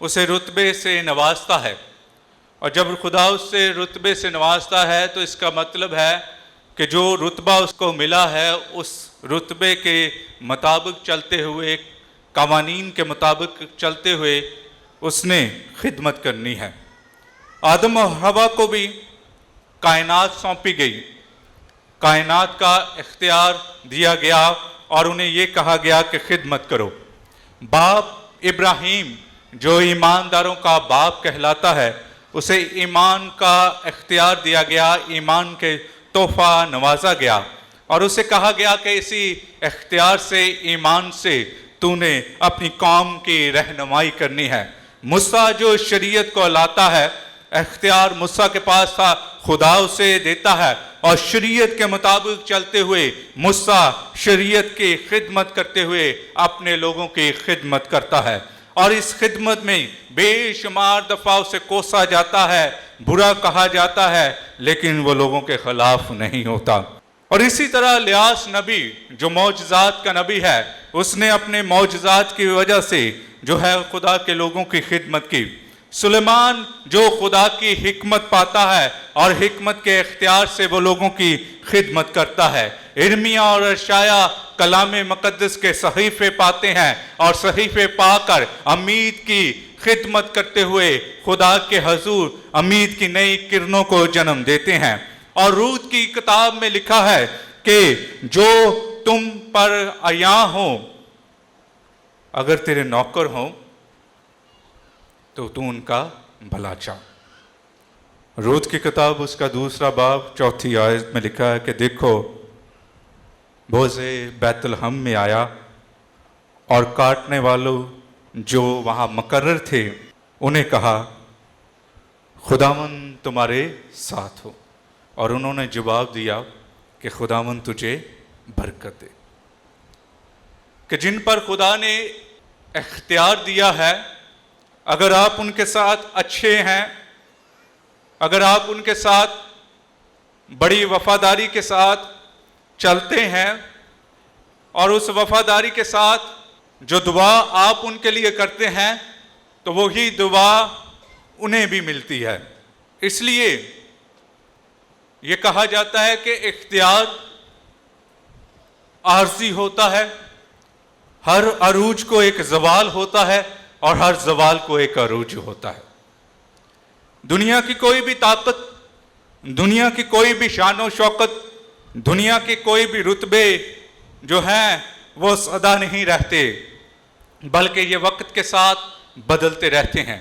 اسے رتبے سے نوازتا ہے، اور جب خدا اس سے رتبے سے نوازتا ہے تو اس کا مطلب ہے کہ جو رتبہ اس کو ملا ہے اس رتبے کے مطابق چلتے ہوئے، قوانین کے مطابق چلتے ہوئے اس نے خدمت کرنی ہے۔ آدم و حوا کو بھی کائنات سونپی گئی، کائنات کا اختیار دیا گیا اور انہیں یہ کہا گیا کہ خدمت کرو۔ باپ ابراہیم جو ایمانداروں کا باپ کہلاتا ہے، اسے ایمان کا اختیار دیا گیا، ایمان کے تحفہ نوازا گیا، اور اسے کہا گیا کہ اسی اختیار سے، ایمان سے تو نے اپنی قوم کی رہنمائی کرنی ہے۔ موسیٰ جو شریعت کو لاتا ہے، اختیار موسیٰ کے پاس تھا، خدا اسے دیتا ہے، اور شریعت کے مطابق چلتے ہوئے موسیٰ شریعت کی خدمت کرتے ہوئے اپنے لوگوں کی خدمت کرتا ہے، اور اس خدمت میں بے شمار دفعہ اسے کوسا جاتا ہے، برا کہا جاتا ہے، لیکن وہ لوگوں کے خلاف نہیں ہوتا۔ اور اسی طرح الیاس نبی جو معجزات کا نبی ہے، اس نے اپنے معجزات کی وجہ سے جو ہے خدا کے لوگوں کی خدمت کی۔ سلیمان جو خدا کی حکمت پاتا ہے اور حکمت کے اختیار سے وہ لوگوں کی خدمت کرتا ہے۔ ارمیہ اور اشعیاء کلام مقدس کے صحیفے پاتے ہیں، اور صحیفے پا کر امید کی خدمت کرتے ہوئے خدا کے حضور امید کی نئی کرنوں کو جنم دیتے ہیں۔ اور رود کی کتاب میں لکھا ہے کہ جو تم پر عیاں ہوں، اگر تیرے نوکر ہوں تو ان کا بھلا چاہ۔ رود کی کتاب اس کا 2 باب 4 آیت میں لکھا ہے کہ دیکھو بوزے بیت الحم میں آیا، اور کاٹنے والوں جو وہاں مقرر تھے انہیں کہا خداوند تمہارے ساتھ ہو، اور انہوں نے جواب دیا کہ خداوند تجھے برکت دے۔ کہ جن پر خدا نے اختیار دیا ہے، اگر آپ ان کے ساتھ اچھے ہیں، اگر آپ ان کے ساتھ بڑی وفاداری کے ساتھ چلتے ہیں، اور اس وفاداری کے ساتھ جو دعا آپ ان کے لیے کرتے ہیں تو وہی دعا انہیں بھی ملتی ہے۔ اس لیے یہ کہا جاتا ہے کہ اختیار عارضی ہوتا ہے، ہر عروج کو ایک زوال ہوتا ہے، اور ہر زوال کو ایک عروج ہوتا ہے۔ دنیا کی کوئی بھی طاقت، دنیا کی کوئی بھی شان و شوکت، دنیا کے کوئی بھی رتبے جو ہیں وہ سدا نہیں رہتے، بلکہ یہ وقت کے ساتھ بدلتے رہتے ہیں۔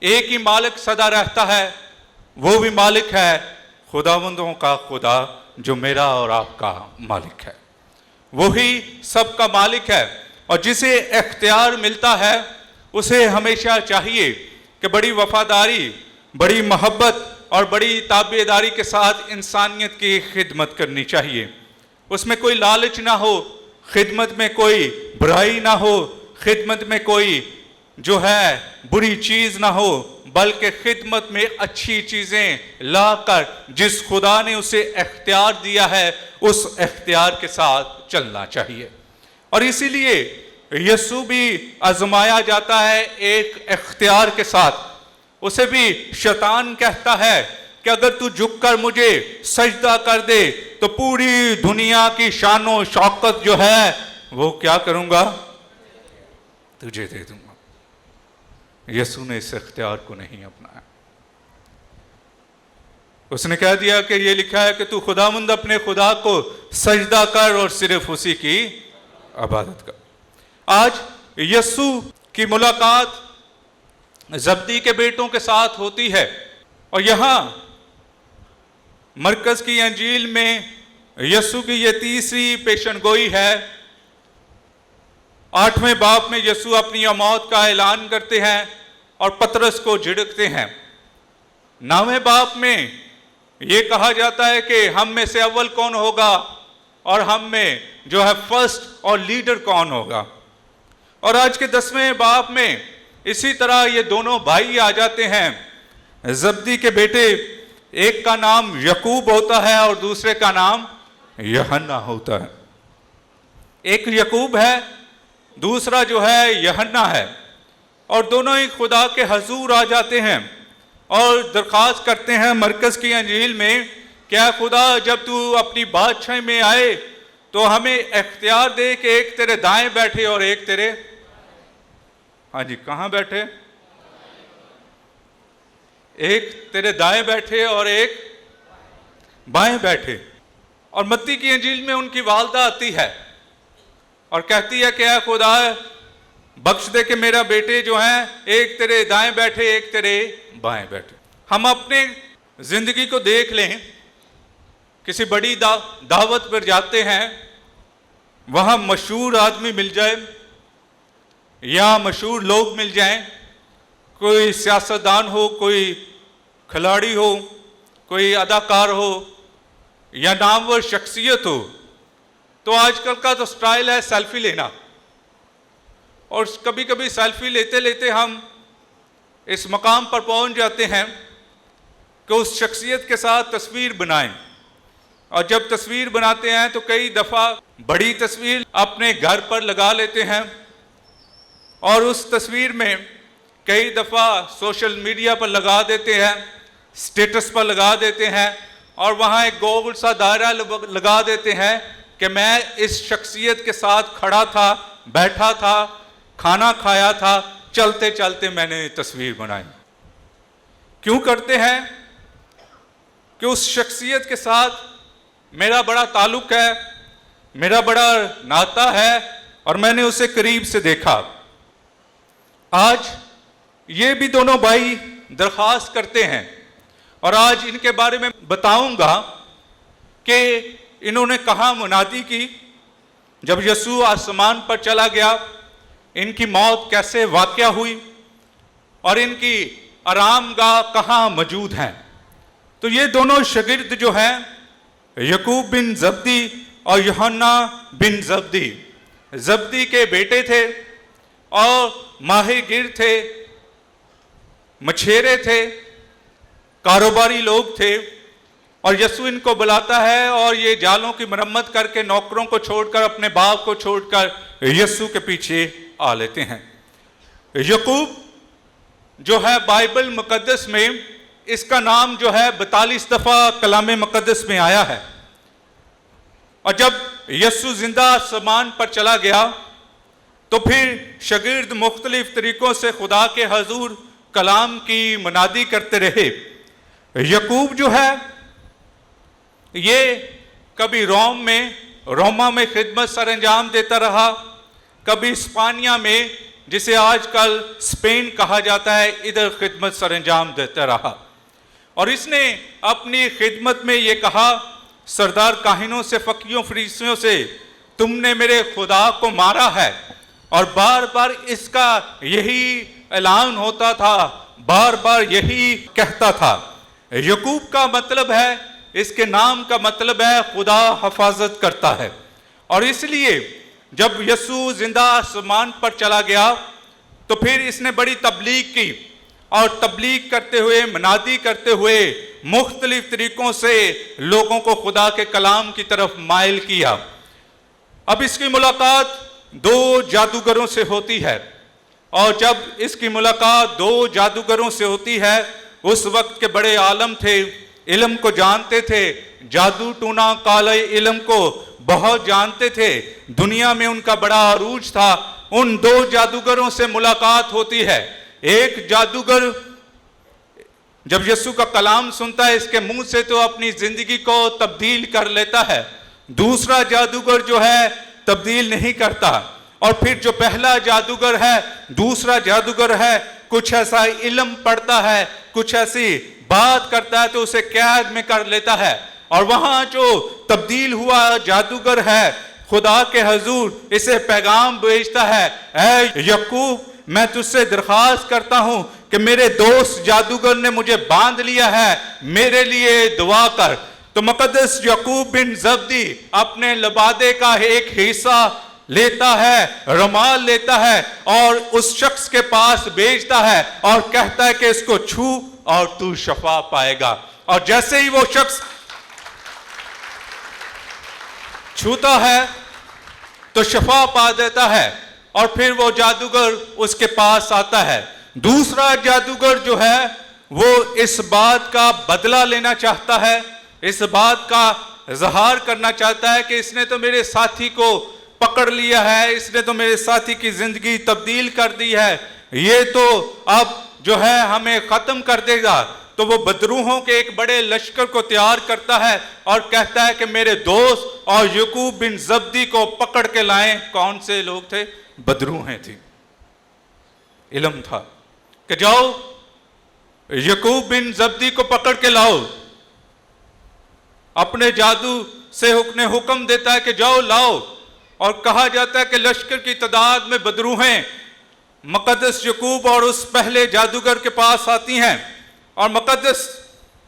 ایک ہی مالک سدا رہتا ہے، وہ بھی مالک ہے خداوندوں کا خدا جو میرا اور آپ کا مالک ہے، وہی سب کا مالک ہے۔ اور جسے اختیار ملتا ہے اسے ہمیشہ چاہیے کہ بڑی وفاداری، بڑی محبت اور بڑی تابعداری کے ساتھ انسانیت کی خدمت کرنی چاہیے۔ اس میں کوئی لالچ نہ ہو، خدمت میں کوئی برائی نہ ہو، خدمت میں کوئی جو ہے بری چیز نہ ہو، بلکہ خدمت میں اچھی چیزیں لا کر جس خدا نے اسے اختیار دیا ہے اس اختیار کے ساتھ چلنا چاہیے۔ اور اسی لیے یسوع بھی آزمایا جاتا ہے ایک اختیار کے ساتھ۔ اسے بھی شیطان کہتا ہے کہ اگر تو جھک کر مجھے سجدہ کر دے تو پوری دنیا کی شان و شوکت جو ہے وہ کیا کروں گا؟ تجھے دے دوں گا۔ یسوع نے اس اختیار کو نہیں اپنایا۔ اس نے کہہ دیا کہ یہ لکھا ہے کہ تو خداوند اپنے خدا کو سجدہ کر اور صرف اسی کی عبادت کر۔ آج یسوع کی ملاقات زبدی کے بیٹوں کے ساتھ ہوتی ہے، اور یہاں مرکز کی انجیل میں یسوع کی یہ تیسری پیشن گوئی ہے۔ 8ویں باب میں یسوع اپنی موت کا اعلان کرتے ہیں اور پطرس کو جھڑکتے ہیں۔ 9ویں باب میں یہ کہا جاتا ہے کہ ہم میں سے اول کون ہوگا اور ہم میں جو ہے فرسٹ اور لیڈر کون ہوگا۔ اور آج کے 10ویں باب میں اسی طرح یہ دونوں بھائی آ جاتے ہیں، زبدی کے بیٹے، ایک کا نام یعقوب ہوتا ہے اور دوسرے کا نام یوحنا ہوتا ہے۔ ایک یعقوب ہے، دوسرا جو ہے یوحنا ہے۔ اور دونوں ہی خدا کے حضور آ جاتے ہیں اور درخواست کرتے ہیں مرکز کی انجیل میں کہ اے خدا جب تو اپنی بادشاہی میں آئے تو ہمیں اختیار دے کہ ایک تیرے دائیں بیٹھے اور ایک تیرے ہاں جی کہاں بیٹھے ایک تیرے دائیں بیٹھے اور ایک بائیں بیٹھے. اور متی کی انجیل میں ان کی والدہ آتی ہے اور کہتی ہے کہ اے خدا بخش دے کہ میرا بیٹے جو ہیں ایک تیرے دائیں بیٹھے ایک تیرے بائیں بیٹھے. ہم اپنے زندگی کو دیکھ لیں, کسی بڑی دعوت پر جاتے ہیں, وہاں مشہور آدمی مل جائے یا مشہور لوگ مل جائیں, کوئی سیاستدان ہو, کوئی کھلاڑی ہو, کوئی اداکار ہو یا نامور شخصیت ہو, تو آج کل کا تو سٹائل ہے سیلفی لینا. اور کبھی کبھی سیلفی لیتے لیتے ہم اس مقام پر پہنچ جاتے ہیں کہ اس شخصیت کے ساتھ تصویر بنائیں, اور جب تصویر بناتے ہیں تو کئی دفعہ بڑی تصویر اپنے گھر پر لگا لیتے ہیں اور اس تصویر میں کئی دفعہ سوشل میڈیا پر لگا دیتے ہیں, سٹیٹس پر لگا دیتے ہیں, اور وہاں ایک گول سا دائرہ لگا دیتے ہیں کہ میں اس شخصیت کے ساتھ کھڑا تھا, بیٹھا تھا, کھانا کھایا تھا, چلتے چلتے میں نے تصویر بنائی. کیوں کرتے ہیں؟ کہ اس شخصیت کے ساتھ میرا بڑا تعلق ہے, میرا بڑا ناطہ ہے اور میں نے اسے قریب سے دیکھا. آج یہ بھی دونوں بھائی درخواست کرتے ہیں اور آج ان کے بارے میں بتاؤں گا کہ انہوں نے کہاں منادی کی جب یسوع آسمان پر چلا گیا, ان کی موت کیسے واقع ہوئی اور ان کی آرام گاہ کہاں موجود ہیں. تو یہ دونوں شاگرد جو ہیں یعقوب بن زبدی اور یوحنا بن زبدی, زبدی کے بیٹے تھے اور ماہی گیر تھے, مچھیرے تھے, کاروباری لوگ تھے. اور یسوع ان کو بلاتا ہے اور یہ جالوں کی مرمت کر کے نوکروں کو چھوڑ کر اپنے باپ کو چھوڑ کر یسوع کے پیچھے آ لیتے ہیں. یعقوب جو ہے بائبل مقدس میں اس کا نام جو ہے 42 دفعہ کلام مقدس میں آیا ہے. اور جب یسوع زندہ آسمان پر چلا گیا تو پھر شاگرد مختلف طریقوں سے خدا کے حضور کلام کی منادی کرتے رہے. یعقوب جو ہے یہ کبھی روما میں خدمت سر انجام دیتا رہا, کبھی اسپانیہ میں جسے آج کل اسپین کہا جاتا ہے ادھر خدمت سر انجام دیتا رہا. اور اس نے اپنی خدمت میں یہ کہا سردار کاہنوں سے, فقیوں, فریسیوں سے, تم نے میرے خدا کو مارا ہے. اور بار بار اس کا یہی اعلان ہوتا تھا, بار بار یہی کہتا تھا. یعقوب کا مطلب ہے, اس کے نام کا مطلب ہے خدا حفاظت کرتا ہے. اور اس لیے جب یسوع زندہ آسمان پر چلا گیا تو پھر اس نے بڑی تبلیغ کی اور تبلیغ کرتے ہوئے, منادی کرتے ہوئے مختلف طریقوں سے لوگوں کو خدا کے کلام کی طرف مائل کیا. اب اس کی ملاقات 2 جادوگروں سے ہوتی ہے, اور جب اس کی ملاقات 2 جادوگروں سے ہوتی ہے, اس وقت کے بڑے عالم تھے, علم کو جانتے تھے, جادو ٹونا کالے علم کو بہت جانتے تھے, دنیا میں ان کا بڑا عروج تھا. ان 2 جادوگروں سے ملاقات ہوتی ہے. ایک جادوگر جب یسوع کا کلام سنتا ہے اس کے منہ سے تو اپنی زندگی کو تبدیل کر لیتا ہے. دوسرا جادوگر جو ہے تبدیل نہیں کرتا. اور پھر جو پہلا جادوگر ہے, دوسرا جادوگر ہے, کچھ ایسا علم پڑھتا ہے, کچھ ایسی بات کرتا ہے تو اسے قید میں کر لیتا ہے. اور وہاں جو تبدیل ہوا جادوگر ہے خدا کے حضور اسے پیغام بھیجتا ہے, اے یعقوب میں تجھ سے درخواست کرتا ہوں کہ میرے دوست جادوگر نے مجھے باندھ لیا ہے, میرے لیے دعا کر. تو مقدس یعقوب بن زبدی اپنے لبادے کا ایک حصہ لیتا ہے, رومال لیتا ہے اور اس شخص کے پاس بھیجتا ہے اور کہتا ہے کہ اس کو چھو اور تو شفا پائے گا. اور جیسے ہی وہ شخص چھوتا ہے تو شفا پا دیتا ہے. اور پھر وہ جادوگر اس کے پاس آتا ہے۔ دوسرا جادوگر جو ہے وہ اس بات کا بدلہ لینا چاہتا ہے، اس بات کا اظہار کرنا چاہتا ہے کہ اس نے تو میرے ساتھی کو پکڑ لیا ہے، اس نے تو میرے ساتھی کی زندگی تبدیل کر دی ہے، یہ تو اب جو ہے ہمیں ختم کر دے گا۔ تو وہ بدروحوں کے ایک بڑے لشکر کو تیار کرتا ہے اور کہتا ہے کہ میرے دوست اور یعقوب بن زبدی کو پکڑ کے لائیں۔ کون سے لوگ تھے؟ بدروحیں تھیں۔ علم تھا کہ جاؤ یعقوب بن زبدی کو پکڑ کے لاؤ۔ اپنے جادو سے حکم دیتا ہے کہ جاؤ لاؤ، اور کہا جاتا ہے کہ لشکر کی تعداد میں بدروحیں مقدس یعقوب اور اس پہلے جادوگر کے پاس آتی ہیں، اور مقدس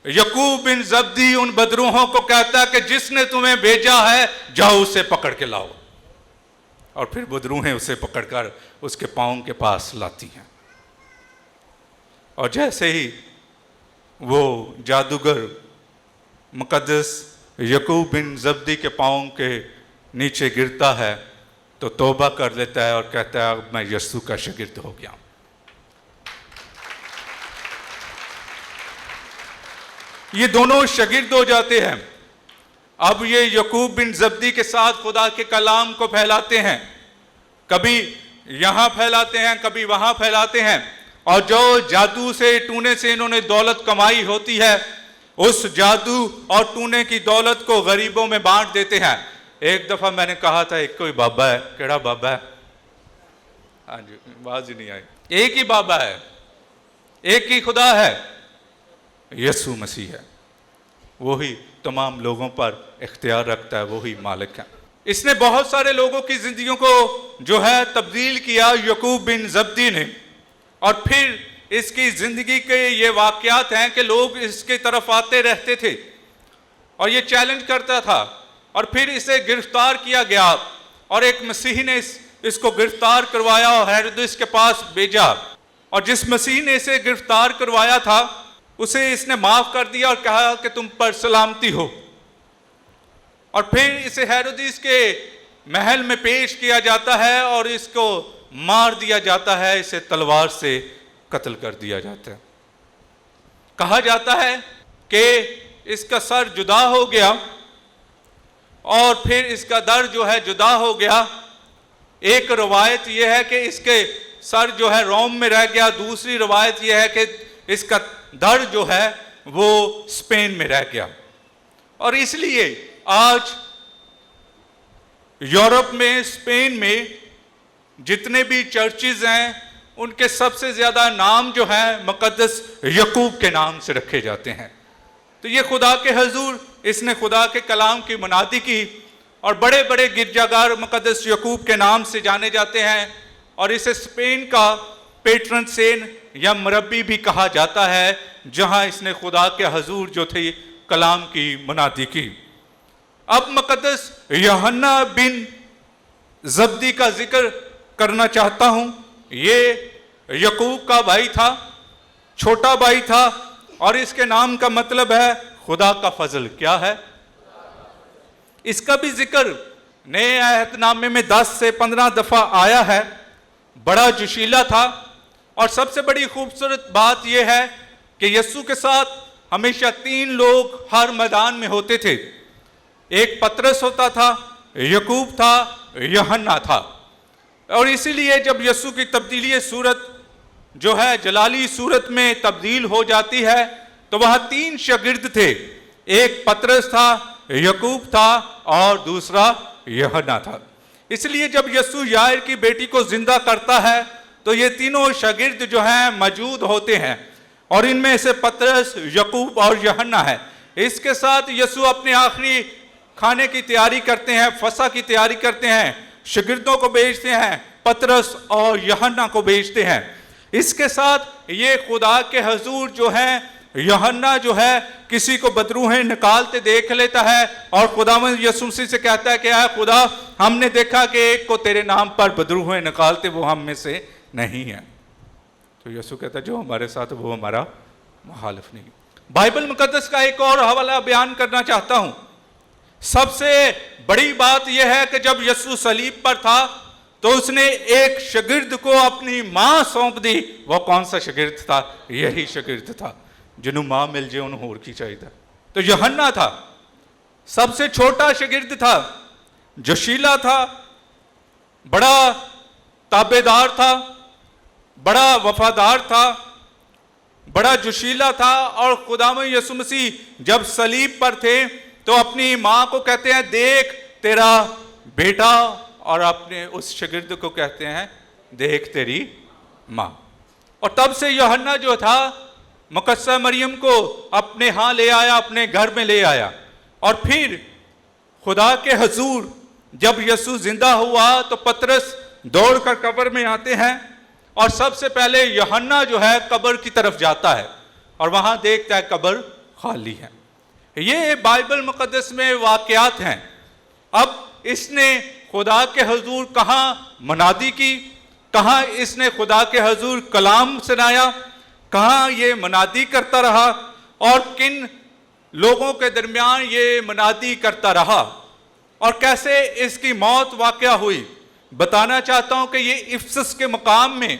یعقوب بن زبدی ان بدروحوں کو کہتا ہے کہ جس نے تمہیں بھیجا ہے جاؤ اسے پکڑ کے لاؤ، اور پھر بدروحیں اسے پکڑ کر اس کے پاؤں کے پاس لاتی ہیں۔ اور جیسے ہی وہ جادوگر مقدس یعقوب بن زبدی کے پاؤں کے نیچے گرتا ہے تو توبہ کر لیتا ہے اور کہتا ہے اب میں یسوع کا شاگرد ہو گیا۔ یہ دونوں شاگرد ہو جاتے ہیں۔ اب یہ یعقوب بن زبدی کے ساتھ خدا کے کلام کو پھیلاتے ہیں، کبھی یہاں پھیلاتے ہیں کبھی وہاں پھیلاتے ہیں، اور جو جادو سے ٹونے سے انہوں نے دولت کمائی ہوتی ہے اس جادو اور ٹونے کی دولت کو غریبوں میں بانٹ دیتے ہیں۔ ایک دفعہ میں نے کہا تھا ایک کوئی بابا ہے، کیڑا بابا ہے؟ ہاں جی، آواز ہی نہیں آئی۔ ایک ہی بابا ہے، ایک ہی خدا ہے، یسوع مسیح ہے، وہی تمام لوگوں پر اختیار رکھتا ہے، وہی مالک ہے۔ اس نے بہت سارے لوگوں کی زندگیوں کو جو ہے تبدیل کیا یعقوب بن زبدی نے، اور پھر اس کی زندگی کے یہ واقعات ہیں کہ لوگ اس کی طرف آتے رہتے تھے اور یہ چیلنج کرتا تھا، اور پھر اسے گرفتار کیا گیا اور ایک مسیحی نے اس کو گرفتار کروایا اور ہیرودس کے پاس بھیجا، اور جس مسیح نے اسے گرفتار کروایا تھا اسے اس نے معاف کر دیا اور کہا کہ تم پر سلامتی ہو، اور پھر اسے ہیرودس کے محل میں پیش کیا جاتا ہے اور اس کو مار دیا جاتا ہے، اسے تلوار سے قتل کر دیا جاتا ہے۔ کہا جاتا ہے کہ اس کا سر جدا ہو گیا اور پھر اس کا در جو ہے جدا ہو گیا۔ ایک روایت یہ ہے کہ اس کے سر جو ہے روم میں رہ گیا، دوسری روایت یہ ہے کہ اس کا در جو ہے وہ اسپین میں رہ گیا، اور اس لیے آج یورپ میں اسپین میں جتنے بھی چرچز ہیں ان کے سب سے زیادہ نام جو ہیں مقدس یعقوب کے نام سے رکھے جاتے ہیں۔ تو یہ خدا کے حضور اس نے خدا کے کلام کی منادی کی، اور بڑے بڑے گرجا گھر مقدس یعقوب کے نام سے جانے جاتے ہیں، اور اسے اسپین کا پیٹرن سین یا مربی بھی کہا جاتا ہے، جہاں اس نے خدا کے حضور جو تھی کلام کی منادی کی۔ اب مقدس یوحنا بن زبدی کا ذکر کرنا چاہتا ہوں۔ یہ یعقوب کا بھائی تھا، چھوٹا بھائی تھا، اور اس کے نام کا مطلب ہے خدا کا فضل۔ کیا ہے؟ اس کا بھی ذکر نئے عہد نامے میں 10 سے 15 دفعہ آیا ہے۔ بڑا جوشیلا تھا، اور سب سے بڑی خوبصورت بات یہ ہے کہ یسوع کے ساتھ ہمیشہ 3 لوگ ہر میدان میں ہوتے تھے۔ ایک پترس ہوتا تھا، یعقوب تھا، یوحنا تھا، اور اسی لیے جب یسوع کی تبدیلی صورت جو ہے جلالی صورت میں تبدیل ہو جاتی ہے تو وہاں 3 شاگرد تھے، ایک پترس تھا، یعقوب تھا، اور دوسرا یوحنا تھا۔ اس لیے جب یسوع یائر کی بیٹی کو زندہ کرتا ہے تو یہ تینوں شاگرد جو ہیں موجود ہوتے ہیں، اور ان میں سے پترس، یعقوب اور یوحنا ہے۔ اس کے ساتھ یسوع اپنے آخری کھانے کی تیاری کرتے ہیں، فسح کی تیاری کرتے ہیں، شاگردوں کو بھیجتے ہیں، پترس اور یوحنا کو بھیجتے ہیں۔ اس کے ساتھ یہ خدا کے حضور جو ہیں، یوحنا جو ہے کسی کو بدروحیں نکالتے دیکھ لیتا ہے اور خداوند یسوع مسیح سے کہتا ہے کہ اے خدا، ہم نے دیکھا کہ ایک کو تیرے نام پر بدروحیں نکالتے وہ ہم میں سے نہیں ہے۔ تو یسوع کہتا ہے جو ہمارے ساتھ وہ ہمارا مخالف نہیں۔ بائبل مقدس کا ایک اور حوالہ بیان کرنا چاہتا ہوں۔ سب سے بڑی بات یہ ہے کہ جب یسوع صلیب پر تھا تو اس نے ایک شاگرد کو اپنی ماں سونپ دی. وہ کون سا شاگرد تھا؟ یہی شاگرد تھا جنہوں ماں مل جائے انہوں اور کی چاہیے تھا. تو یوحنا تھا، سب سے چھوٹا شاگرد تھا، جوشیلا تھا، بڑا تابعدار تھا، بڑا وفادار تھا، بڑا جوشیلا تھا. اور خداوند یسوع مسیح جب صلیب پر تھے تو اپنی ماں کو کہتے ہیں دیکھ تیرا بیٹا، اور اپنے اس شاگرد کو کہتے ہیں دیکھ تیری ماں. اور تب سے یوحنا جو تھا مقدسہ مریم کو اپنے ہاں لے آیا، اپنے گھر میں لے آیا. اور پھر خدا کے حضور جب یسوع زندہ ہوا تو پطرس دوڑ کر قبر میں آتے ہیں، اور سب سے پہلے یوحنا جو ہے قبر کی طرف جاتا ہے اور وہاں دیکھتا ہے قبر خالی ہے. یہ بائبل مقدس میں واقعات ہیں. اب اس نے خدا کے حضور کہاں منادی کی، کہاں اس نے خدا کے حضور کلام سنایا، کہاں یہ منادی کرتا رہا، اور کن لوگوں کے درمیان یہ منادی کرتا رہا، اور کیسے اس کی موت واقع ہوئی. بتانا چاہتا ہوں کہ یہ افسس کے مقام میں،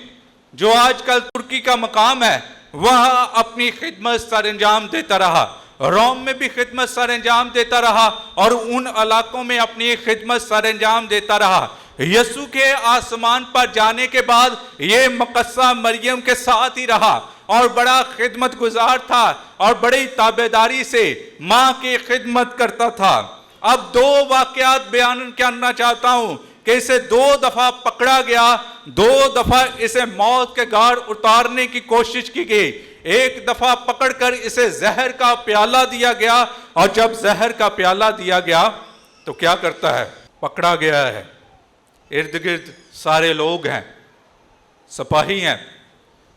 جو آج کل ترکی کا مقام ہے، وہاں اپنی خدمت سر انجام دیتا رہا. روم میں بھی خدمت سر انجام دیتا رہا، اور ان علاقوں میں اپنی خدمت سر انجام دیتا رہا. یسوع کے آسمان پر جانے کے بعد یہ مقدسہ مریم کے ساتھ ہی رہا، اور بڑا خدمت گزار تھا، اور بڑی تابعداری سے ماں کی خدمت کرتا تھا. اب دو واقعات بیان کرنا چاہتا ہوں کہ اسے 2 دفعہ پکڑا گیا، 2 دفعہ اسے موت کے گھاٹ اتارنے کی کوشش کی گئی. ایک دفعہ پکڑ کر اسے زہر کا پیالہ دیا گیا، اور جب زہر کا پیالہ دیا گیا تو کیا کرتا ہے؟ پکڑا گیا ہے، ارد گرد سارے لوگ ہیں، سپاہی ہیں.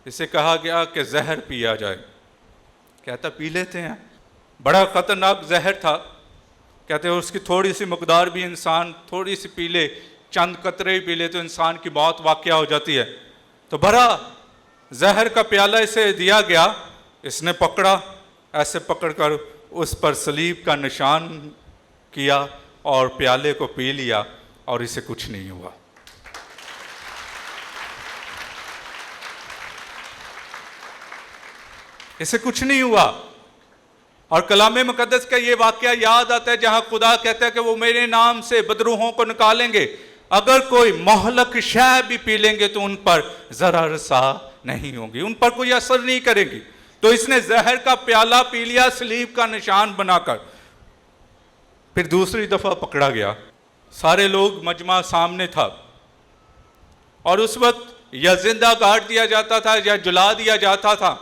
اسے کہا گیا کہ زہر پیا جائے. کہتا پی لیتے ہیں. بڑا خطرناک زہر تھا. کہتے ہیں اس کی تھوڑی سی مقدار بھی انسان تھوڑی سی پی لے، چند قطرے پی لے تو انسان کی موت واقع ہو جاتی ہے. تو بھرا زہر کا پیالہ اسے دیا گیا. اس نے پکڑا، ایسے پکڑ کر اس پر صلیب کا نشان کیا اور پیالے کو پی لیا، اور اسے کچھ نہیں ہوا. اسے کچھ نہیں ہوا. اور کلام مقدس کا یہ واقعہ یاد آتا ہے جہاں خدا کہتا ہے کہ وہ میرے نام سے بدروحوں کو نکالیں گے، اگر کوئی مہلک شے بھی پی لیں گے تو ان پر ذرا رسا نہیں ہوں گی، ان پر کوئی اثر نہیں کرے گی. تو اس نے زہر کا پیالہ پی لیا صلیب کا نشان بنا کر. پھر دوسری دفعہ پکڑا گیا. سارے لوگ مجمع سامنے تھا، اور اس وقت یا زندہ گاڑ دیا جاتا تھا یا جلا دیا جاتا تھا.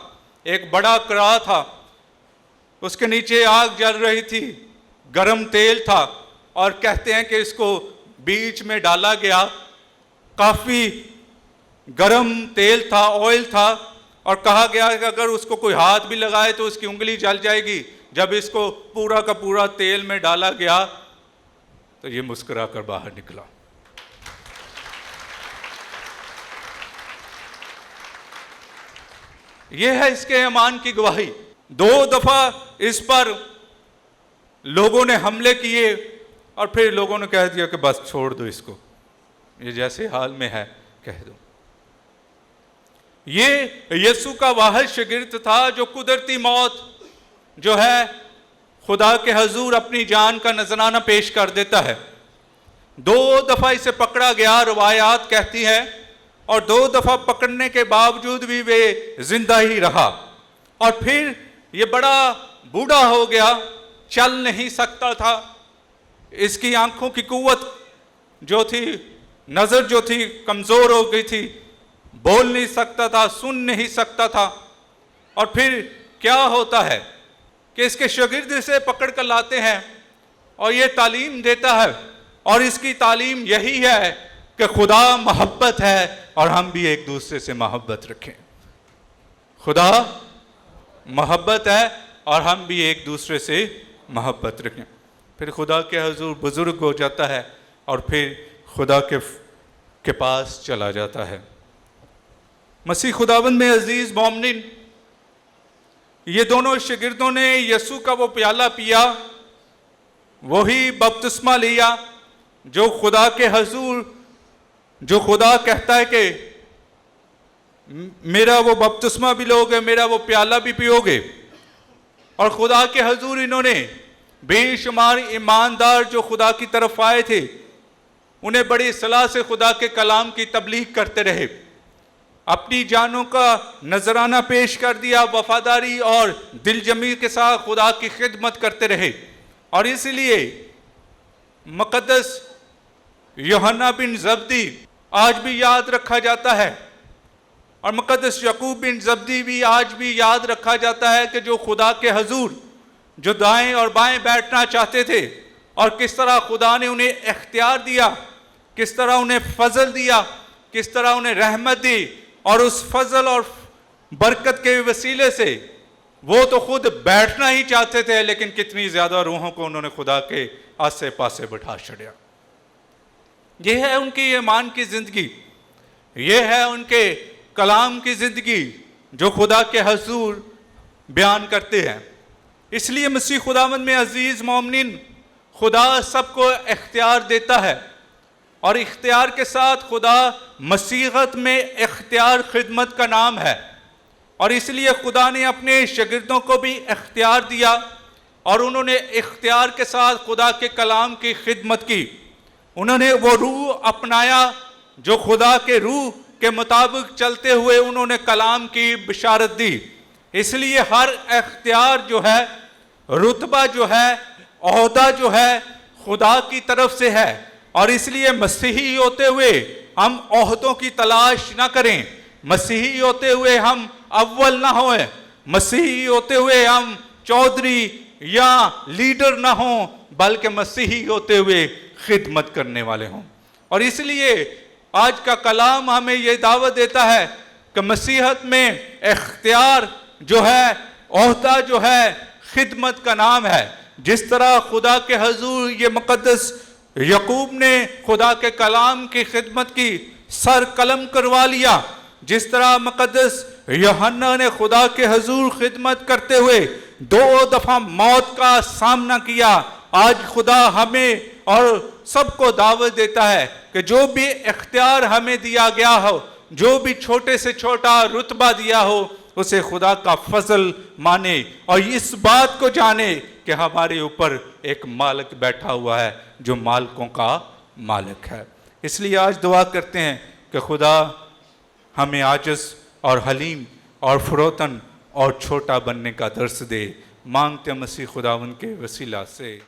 ایک بڑا کڑاہ تھا، اس کے نیچے آگ جل رہی تھی، گرم تیل تھا، اور کہتے ہیں کہ اس کو بیچ میں ڈالا گیا. کافی گرم تیل تھا، آئل تھا، اور کہا گیا کہ اگر اس کو کوئی ہاتھ بھی لگائے تو اس کی انگلی جل جائے گی. جب اس کو پورا کا پورا تیل میں ڈالا گیا تو یہ مسکرا کر باہر نکلا. یہ ہے اس کے ایمان کی گواہی. 2 دفعہ اس پر لوگوں نے حملے کیے، اور پھر لوگوں نے کہہ دیا کہ بس چھوڑ دو اس کو، یہ جیسے حال میں ہے کہہ دو. یہ یسوع کا واحد شاگرد تھا جو قدرتی موت جو ہے خدا کے حضور اپنی جان کا نذرانہ پیش کر دیتا ہے. 2 دفعہ اسے پکڑا گیا روایات کہتی ہے، اور 2 دفعہ پکڑنے کے باوجود بھی وہ زندہ ہی رہا. اور پھر یہ بڑا بوڑھا ہو گیا، چل نہیں سکتا تھا. اس کی آنکھوں کی قوت جو تھی، نظر جو تھی کمزور ہو گئی تھی، بول نہیں سکتا تھا، سن نہیں سکتا تھا. اور پھر کیا ہوتا ہے کہ اس کے شاگرد اسے پکڑ کر لاتے ہیں اور یہ تعلیم دیتا ہے، اور اس کی تعلیم یہی ہے کہ خدا محبت ہے اور ہم بھی ایک دوسرے سے محبت رکھیں. خدا محبت ہے اور ہم بھی ایک دوسرے سے محبت رکھیں. پھر خدا کے حضور بزرگ ہو جاتا ہے اور پھر خدا کے پاس چلا جاتا ہے. مسیح خداوند میں عزیز مومنین، یہ دونوں شاگردوں نے یسوع کا وہ پیالہ پیا، وہی بپتسمہ لیا جو خدا کے حضور جو خدا کہتا ہے کہ میرا وہ بپتسمہ بھی لوگے، میرا وہ پیالہ بھی پیوگے، اور خدا کے حضور انہوں نے بے شمار ایماندار جو خدا کی طرف آئے تھے انہیں بڑی اصلاح سے خدا کے کلام کی تبلیغ کرتے رہے، اپنی جانوں کا نذرانہ پیش کر دیا، وفاداری اور دل جمی کے ساتھ خدا کی خدمت کرتے رہے۔ اور اس لیے مقدس یوحنا بن زبدی آج بھی یاد رکھا جاتا ہے، اور مقدس یعقوب بن زبدی بھی آج بھی یاد رکھا جاتا ہے کہ جو خدا کے حضور جو دائیں اور بائیں بیٹھنا چاہتے تھے، اور کس طرح خدا نے انہیں اختیار دیا، کس طرح انہیں فضل دیا، کس طرح انہیں رحمت دی، اور اس فضل اور برکت کے وسیلے سے وہ تو خود بیٹھنا ہی چاہتے تھے، لیکن کتنی زیادہ روحوں کو انہوں نے خدا کے آسے پاسے بٹھا چھڑیا۔ یہ ہے ان کی ایمان کی زندگی، یہ ہے ان کے کلام کی زندگی جو خدا کے حضور بیان کرتے ہیں۔ اس لیے مسیح خداوند میں عزیز مومنین، خدا سب کو اختیار دیتا ہے، اور اختیار کے ساتھ خدا مسیحت میں اختیار خدمت کا نام ہے، اور اس لیے خدا نے اپنے شاگردوں کو بھی اختیار دیا، اور انہوں نے اختیار کے ساتھ خدا کے کلام کی خدمت کی۔ انہوں نے وہ روح اپنایا جو خدا کے روح کے مطابق چلتے ہوئے انہوں نے کلام کی بشارت دی۔ اس لیے ہر اختیار جو ہے، رتبہ جو ہے، عہدہ جو ہے، خدا کی طرف سے ہے، اور اس لیے مسیحی ہوتے ہوئے ہم عہدوں کی تلاش نہ کریں، مسیحی ہوتے ہوئے ہم اول نہ ہوئیں، مسیحی ہوتے ہوئے ہم چودھری یا لیڈر نہ ہوں، بلکہ مسیحی ہوتے ہوئے خدمت کرنے والے ہوں۔ اور اس لیے آج کا کلام ہمیں یہ دعوت دیتا ہے کہ مسیحت میں اختیار جو ہے، عہدہ جو ہے، خدمت کا نام ہے۔ جس طرح خدا کے حضور یہ مقدس یعقوب نے خدا کے کلام کی خدمت کی، سر قلم کروا لیا، جس طرح مقدس یوحنا نے خدا کے حضور خدمت کرتے ہوئے 2 دفعہ موت کا سامنا کیا، آج خدا ہمیں اور سب کو دعوت دیتا ہے کہ جو بھی اختیار ہمیں دیا گیا ہو، جو بھی چھوٹے سے چھوٹا رتبہ دیا ہو، اسے خدا کا فضل مانے، اور اس بات کو جانے کہ ہمارے اوپر ایک مالک بیٹھا ہوا ہے جو مالکوں کا مالک ہے۔ اس لیے آج دعا کرتے ہیں کہ خدا ہمیں عاجز اور حلیم اور فروتن اور چھوٹا بننے کا درس دے، مانگتے مسیح خداوند کے وسیلہ سے۔